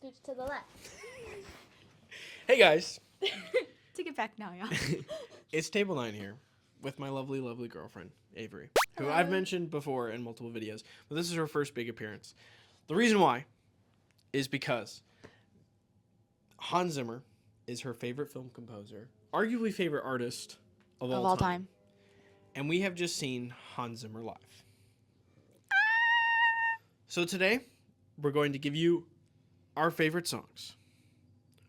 scooch to the left. Hey guys, Take it back now, yeah. it's Table 9 here with my lovely, lovely girlfriend, Avery, who Hello. I've mentioned before in multiple videos, but this is her first big appearance. The reason why is because Hans Zimmer is her favorite film composer, arguably favorite artist of all time. And we have just seen Hans Zimmer live. So today, we're going to give you our favorite songs,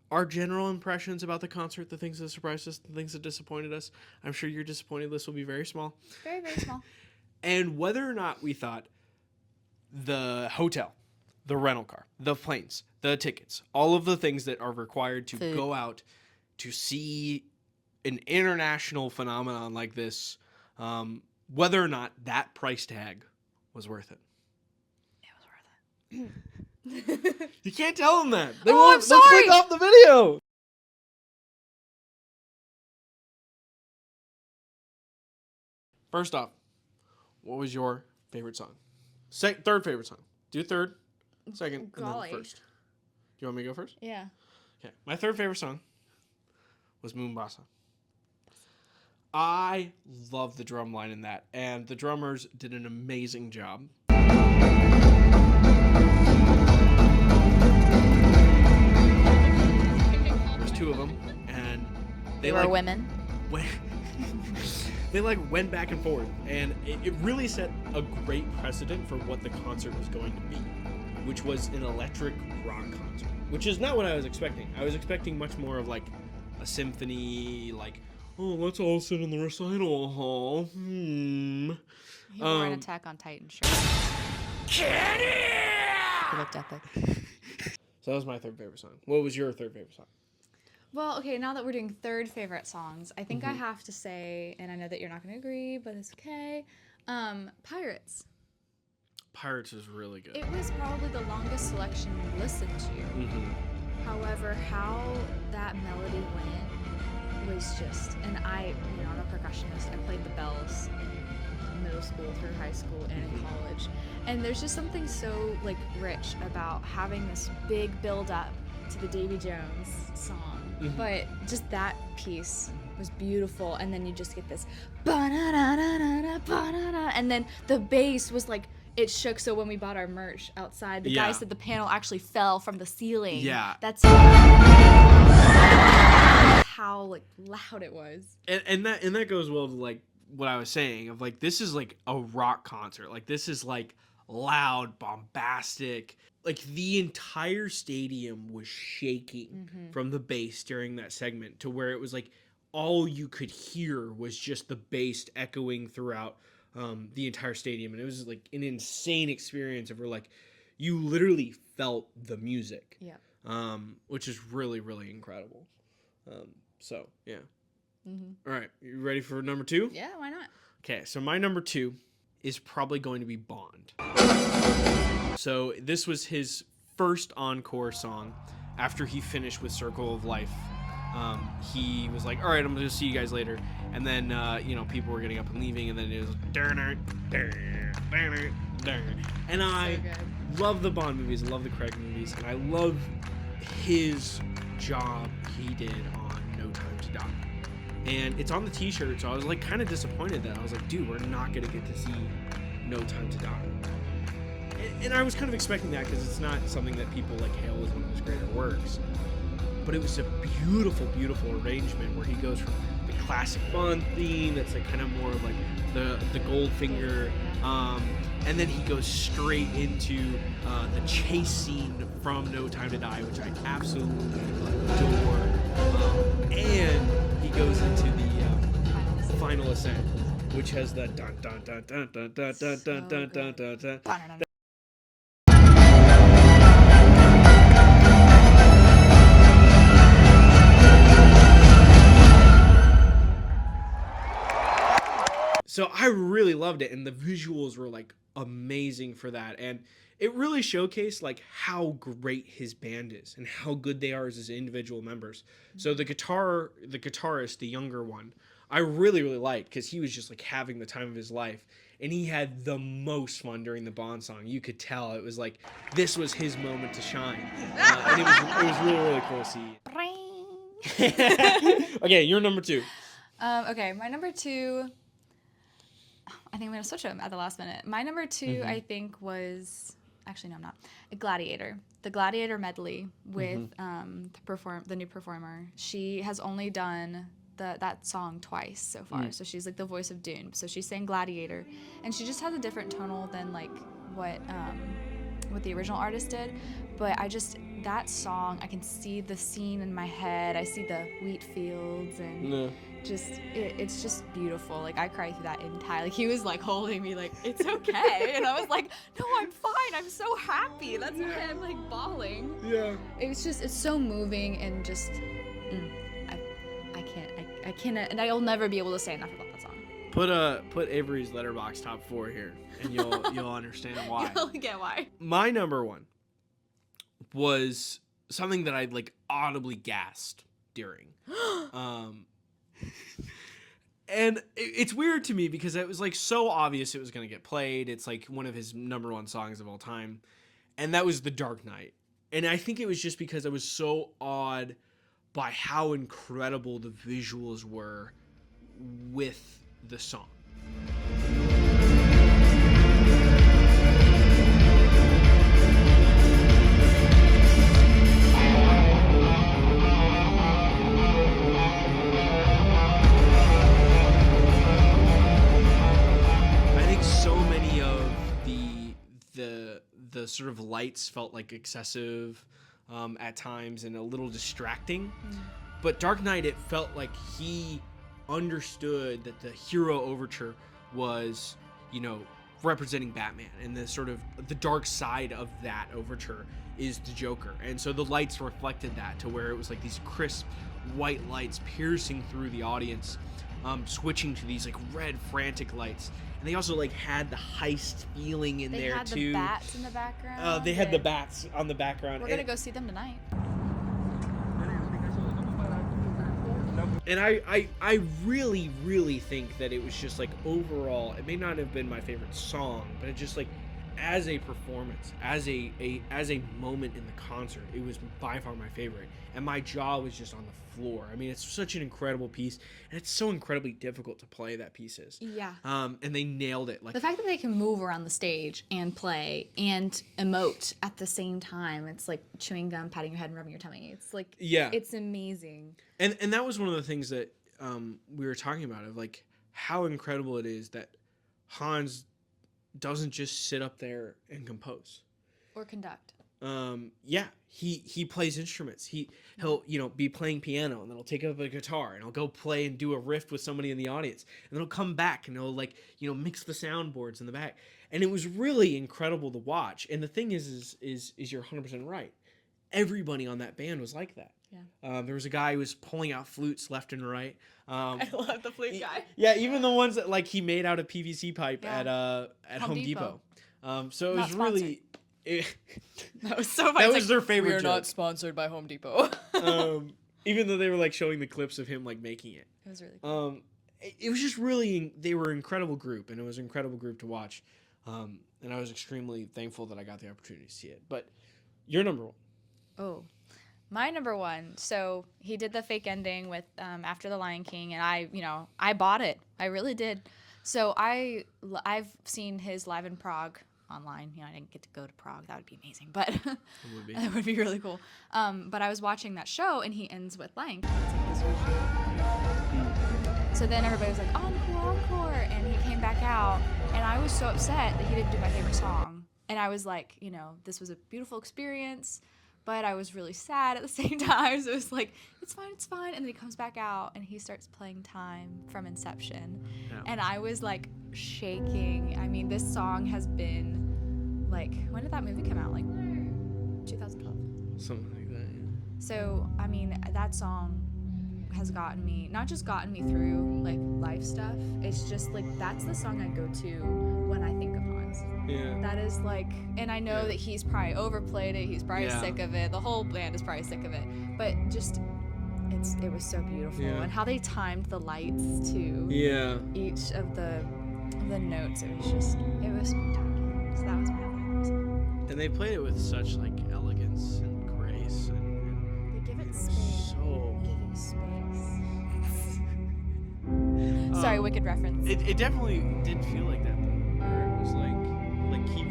our general impressions about the concert, the things that surprised us, the things that disappointed us. I'm sure your disappointed list will be very small. Very, very small. And whether or not we thought the hotel, the rental car, the planes, the tickets, all of the things that are required to Food. go out to see an international phenomenon like this, whether or not that price tag was worth it. It was worth it. You can't tell them that. They Oh, won't. I'm They'll sorry. click off the video. First off, what was your favorite song? Third favorite song. Do third, second, Golly. and then first. Do you want me to go first? Yeah. Okay. My third favorite song was Moonbasa. I love the drum line in that, and the drummers did an amazing job. There's two of them, and They were women. They went back and forth, and it really set a great precedent for what the concert was going to be, which was an electric rock concert, which is not what I was expecting. I was expecting much more of like a symphony, like, oh, let's all sit in the recital hall. He wore an Attack on Titan shirt. He looked epic. So that was my third favorite song. What was your third favorite song? Well, okay, now that we're doing third favorite songs, I think I have to say, and I know that you're not going to agree, but it's okay, Pirates. Pirates is really good. It was probably the longest selection we listened to. However, how that melody went was just, and I'm a percussionist. I played the bells in middle school through high school and in college. And there's just something so, rich about having this big build-up to the Davy Jones song. But just that piece was beautiful, and then you just get this ba-da-da-da-da-da, ba-da-da, and then the bass was it shook, so when we bought our merch outside, the guy said the panel actually fell from the ceiling. Yeah. That's how loud it was. And that goes well to what I was saying of this is a rock concert. This is loud, bombastic. The entire stadium was shaking from the bass during that segment, to where it was all you could hear was just the bass echoing throughout the entire stadium. And it was an insane experience of where you literally felt the music. Yeah. Which is really, really incredible. So yeah. All right, you ready for number 2? Yeah, why not? Okay, so my number 2 is probably going to be Bond. So this was his first encore song after he finished with Circle of Life. He was like, all right, I'm going to see you guys later. And then, people were getting up and leaving, and then it was and I love the Bond movies, I love the Craig movies, and I love his job he did on No Time to Die. And it's on the t-shirt, so I was kind of disappointed that I was dude, we're not going to get to see No Time to Die. And I was kind of expecting that, because it's not something that people hail as one of his greater works. But it was a beautiful, beautiful arrangement where he goes from the classic Bond theme that's kind of more of the Goldfinger, and then he goes straight into the chase scene from No Time to Die, which I absolutely adore. And he goes into the Final Ascent, which has the dun dun dun dun dun dun dun dun dun dun dun dun. So I really loved it, and the visuals were amazing for that, and it really showcased how great his band is and how good they are as individual members. So the guitarist, the younger one, I really, really liked, because he was just having the time of his life, and he had the most fun during the Bond song. You could tell it was like this was his moment to shine, and it was really, really cool to see. Okay, you're number 2. Okay, my number 2. I think I'm gonna switch them at the last minute. My number 2, I think, was actually no, I'm not. Gladiator, the Gladiator medley with the new performer. She has only done that song twice so far. So she's like the voice of Dune. So she sang Gladiator, and she just has a different tonal than like what the original artist did. But that song, I can see the scene in my head. I see the wheat fields and it's just beautiful. Like I cried through that entirely. Like he was like holding me like, it's okay. And I was like, no, I'm fine. I'm so happy. That's why I'm like bawling. Yeah. It's so moving and just, I can't, and I'll never be able to say enough about that song. Put Avery's Letterboxd top 4 here and you'll understand why. You'll get why. My number 1 was something that I like audibly gasped during. And it's weird to me because it was like so obvious it was going to get played. It's like one of his number 1 songs of all time. And that was The Dark Knight. And I think it was just because I was so awed by how incredible the visuals were with the song. The sort of lights felt like excessive at times and a little distracting. But Dark Knight, it felt like he understood that the hero overture was, representing Batman, and the sort of the dark side of that overture is the Joker. And so the lights reflected that to where it was like these crisp white lights piercing through the audience, switching to these like red frantic lights. And they also like had the heist feeling in there too. They had the bats in the background. They had the bats on the background. We're gonna go see them tonight. And I really, really think that it was just like overall, it may not have been my favorite song, but it just like as a performance, as a moment in the concert, it was by far my favorite. And my jaw was just on the floor. I mean, it's such an incredible piece, and it's so incredibly difficult to play, that piece is. Yeah. And they nailed it. Like the fact that they can move around the stage and play and emote at the same time. It's like chewing gum, patting your head, and rubbing your tummy. It's like, it's amazing. And that was one of the things that we were talking about, of like how incredible it is that Hans doesn't just sit up there and compose or conduct. He plays instruments. He'll be playing piano, and then he'll take up a guitar and he'll go play and do a riff with somebody in the audience, and then he'll come back and he'll mix the soundboards in the back. And it was really incredible to watch. And the thing is you're 100% right. Everybody on that band was like that. Yeah. There was a guy who was pulling out flutes left and right. I love the flute guy. Yeah, even the ones that like he made out of PVC pipe at Home Depot. So it was really. That was so funny. That was their favorite. We're not sponsored by Home Depot. Even though they were like showing the clips of him like making it. It was really cool. It was just really, they were an incredible group, and it was an incredible group to watch. And I was extremely thankful that I got the opportunity to see it. But your number 1. Oh, my number 1. So he did the fake ending with After the Lion King, and I bought it. I really did. So I've seen his live in Prague online. I didn't get to go to Prague. That would be amazing, but that would be really cool. But I was watching that show, and he ends with Lion King. It's like his so then everybody was like, encore, encore, and he came back out, and I was so upset that he didn't do my favorite song. And I was like, this was a beautiful experience, but I was really sad at the same time. So it was like, it's fine. And then he comes back out and he starts playing Time from Inception. Yeah. And I was like shaking. I mean, this song has been like, when did that movie come out? Like 2012. Something like that, yeah. So, I mean, that song has not just gotten me through like life stuff. It's just like, that's the song I go to when I think of Hans. Yeah. That is like, and I know that he's probably overplayed it. He's probably sick of it. The whole band is probably sick of it. But just, it was so beautiful. Yeah. And how they timed the lights to each of the the notes, it was spectacular. So that was my favorite. And they played it with such like elegance and grace, and They give it space. so. Give you space. Sorry, wicked reference. It definitely did feel like that though. Where it was like he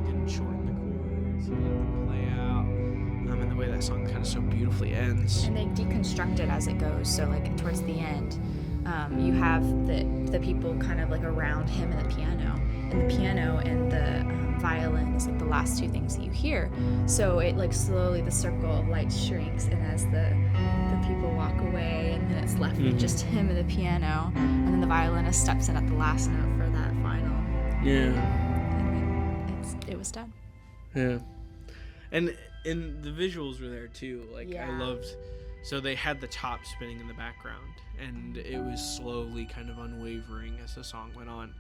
didn't shorten the chords, he let them play out. And the way that song kind of so beautifully ends. And they deconstruct it as it goes. So like towards the end, you have the people kind of like around him and the piano, and the violin is like the last two things that you hear. So it like slowly the circle of light shrinks, and as the people walk away, and then it's left with just him and the piano, and then the violinist steps in at the last note for that final. Yeah. And then it was done. Yeah. And the visuals were there too. Like Yeah. I loved. So they had the top spinning in the background, and it was slowly kind of unwavering as the song went on,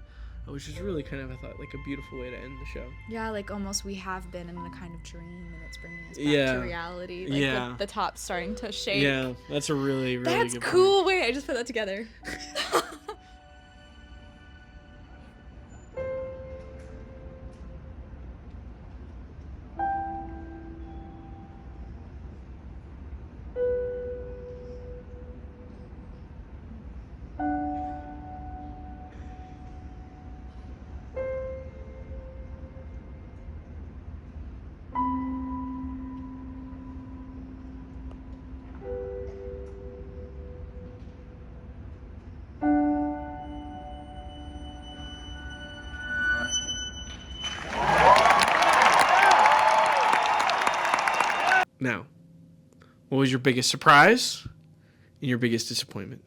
which is really kind of, I thought, like a beautiful way to end the show. Yeah, like almost we have been in a kind of dream, and it's bringing us back to reality. Like with the top starting to shake. Yeah, that's a really, really That's good cool. point. Wait, I just put that together. Now, what was your biggest surprise and your biggest disappointment?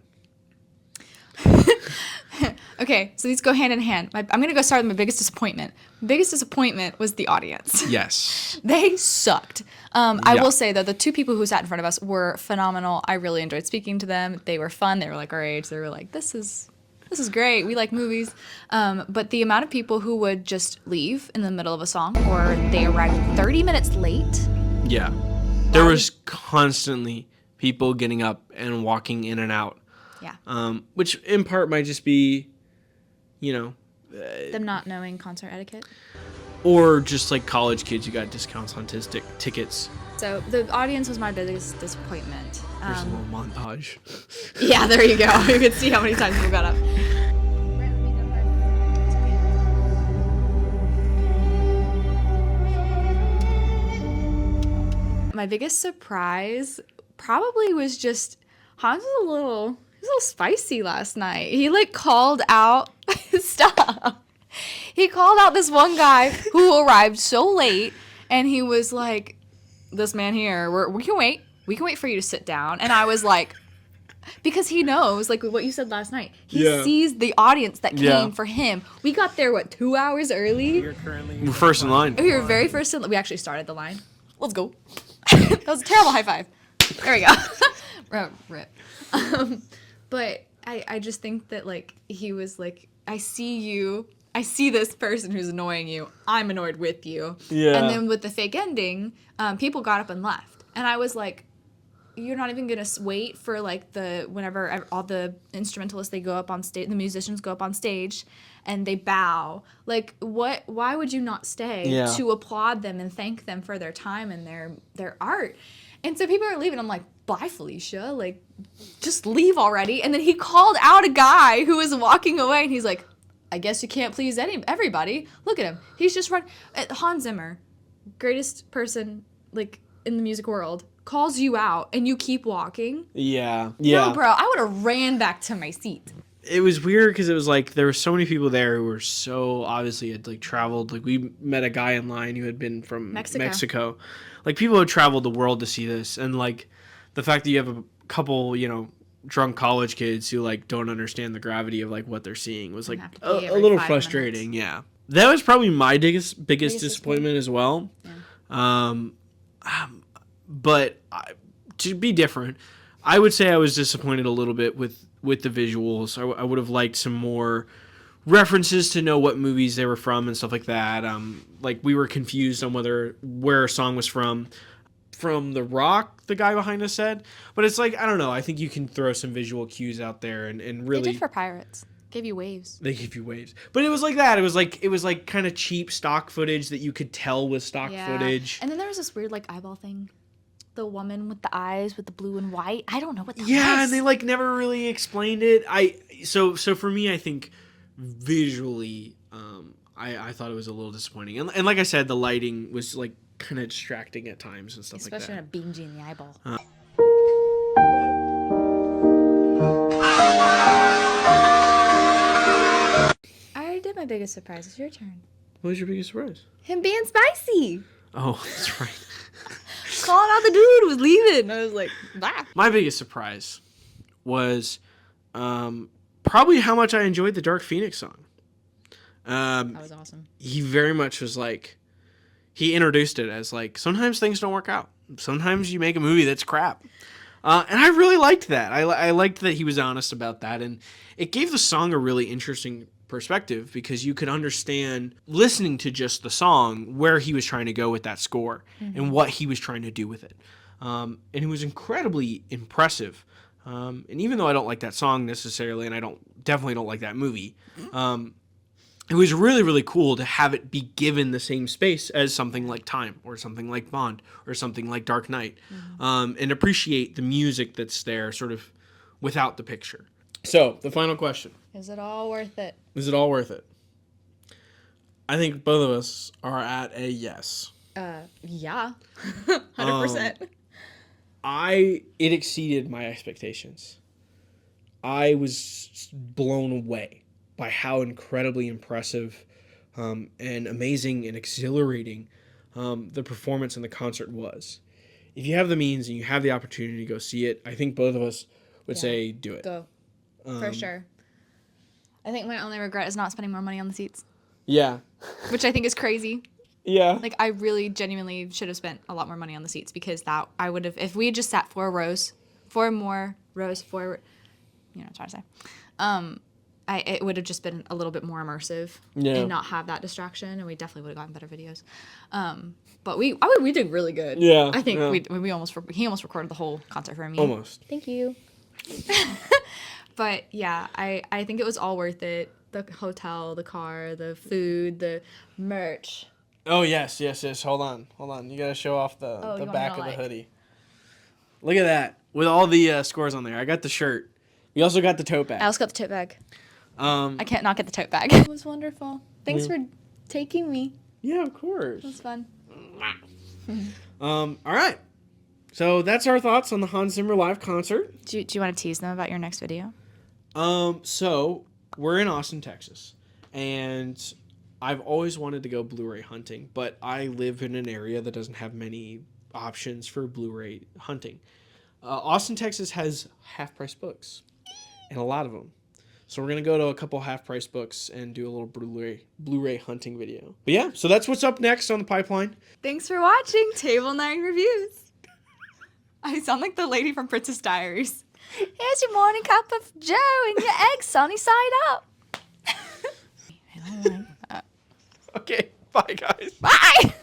Okay, so these go hand in hand. I'm going to go start with my biggest disappointment. My biggest disappointment was the audience. Yes. They sucked. I Yeah. will say, though, the two people who sat in front of us were phenomenal. I really enjoyed speaking to them. They were fun. They were like our age. They were like, this is great. We like movies. But the amount of people who would just leave in the middle of a song, or they arrived 30 minutes late. Yeah. There was constantly people getting up and walking in and out. Yeah. Which in part might just be, you know, Them not knowing concert etiquette. or just like college kids who got discounts on tickets. So the audience was my biggest disappointment. There's a little montage. Yeah, there you go. You can see how many times people got up. My biggest surprise probably was just Hans was a little spicy last night. He like called out stop. He called out this one guy who arrived so late, and he was like, "This man here, we can wait. We can wait for you to sit down." And I was like, because he knows, like what you said last night, he sees the audience that came for him. We got there 2 hours early. We're first in line. We were very first in. We actually started the line. Let's go. That was a terrible high five. There we go. Rip. But I just think that like he was like, I see you. I see this person who's annoying you. I'm annoyed with you. Yeah. And then with the fake ending, people got up and left. And I was like, you're not even going to wait for like whenever all the instrumentalists, they go up on stage, the musicians go up on stage and they bow. Like why would you not stay to applaud them and thank them for their time and their art? And so people are leaving. I'm like, bye, Felicia. Like, just leave already. And then he called out a guy who was walking away, and he's like, I guess you can't please everybody. Look at him. He's just run. Hans Zimmer, greatest person like in the music world, calls you out, and you keep walking. Yeah. No, bro. I would have ran back to my seat. It was weird because it was like there were so many people there who were so obviously had like traveled. Like we met a guy in line who had been from Mexico. Like people had traveled the world to see this, and like the fact that you have a couple, drunk college kids who like don't understand the gravity of like what they're seeing was like a little frustrating. Yeah, that was probably my biggest disappointment as well. Yeah. But to be different, I would say I was disappointed a little bit with the visuals. I would have liked some more references to know what movies they were from and stuff like that. Like we were confused on where a song was from The Rock, the guy behind us said. But it's like, I don't know. I think you can throw some visual cues out there and really... They did for Pirates. Gave you waves. They give you waves. But it was like that. It was like kind of cheap stock footage that you could tell was stock footage. And then there was this weird like eyeball thing. The woman with the eyes with the blue and white. I don't know what that was. Yeah, and they like never really explained it. So for me, I think visually, I thought it was a little disappointing. And like I said, the lighting was like kind of distracting at times and stuff Especially like that. when it beamed you in the eyeball. I already did my biggest surprise. It's your turn. What was your biggest surprise? Him being spicy. Oh, that's right. Calling out the dude who was leaving. I was like, bah. My biggest surprise was probably how much I enjoyed the Dark Phoenix song. That was awesome. He very much was like, he introduced it as like, sometimes things don't work out. Sometimes you make a movie that's crap. And I really liked that. I liked that he was honest about that. And it gave the song a really interesting perspective because you could understand, listening to just the song, where he was trying to go with that score and what he was trying to do with it. And it was incredibly impressive. And even though I don't like that song necessarily, and I definitely don't like that movie, it was really, really cool to have it be given the same space as something like Time or something like Bond or something like Dark Knight, and appreciate the music that's there sort of without the picture. So, the final question. Is it all worth it? Is it all worth it? I think both of us are at a yes. Yeah. 100%. It exceeded my expectations. I was blown away by how incredibly impressive and amazing and exhilarating the performance in the concert was. If you have the means and you have the opportunity to go see it, I think both of us would say do it. Go. For sure. I think my only regret is not spending more money on the seats. Yeah. Which I think is crazy. Yeah. Like, I really genuinely should have spent a lot more money on the seats because that I would have, if we had just sat four more rows, you know what I'm trying to say. It would have just been a little bit more immersive and not have that distraction, and we definitely would have gotten better videos. But we did really good. Yeah. I think he almost recorded the whole concert for me. Almost. Thank you. But yeah, I think it was all worth it. The hotel, the car, the food, the merch. Oh, yes. Hold on. You got to show off the back of the hoodie. Look at that. With all the scores on there. I got the shirt. We also got the tote bag. I also got the tote bag. I can't not get the tote bag. It was wonderful. Thanks for taking me. Yeah, of course. It was fun. All right. So that's our thoughts on the Hans Zimmer Live Concert. Do you want to tease them about your next video? So we're in Austin, Texas, and I've always wanted to go Blu-ray hunting, but I live in an area that doesn't have many options for Blu-ray hunting. Austin, Texas has half-price books, and a lot of them. So we're going to go to a couple half-price books and do a little Blu-ray hunting video. But yeah, so that's what's up next on the pipeline. Thanks for watching Table 9 Reviews. I sound like the lady from Princess Diaries. Here's your morning cup of Joe and your eggs sunny side up. I don't like that. Okay, bye guys. Bye!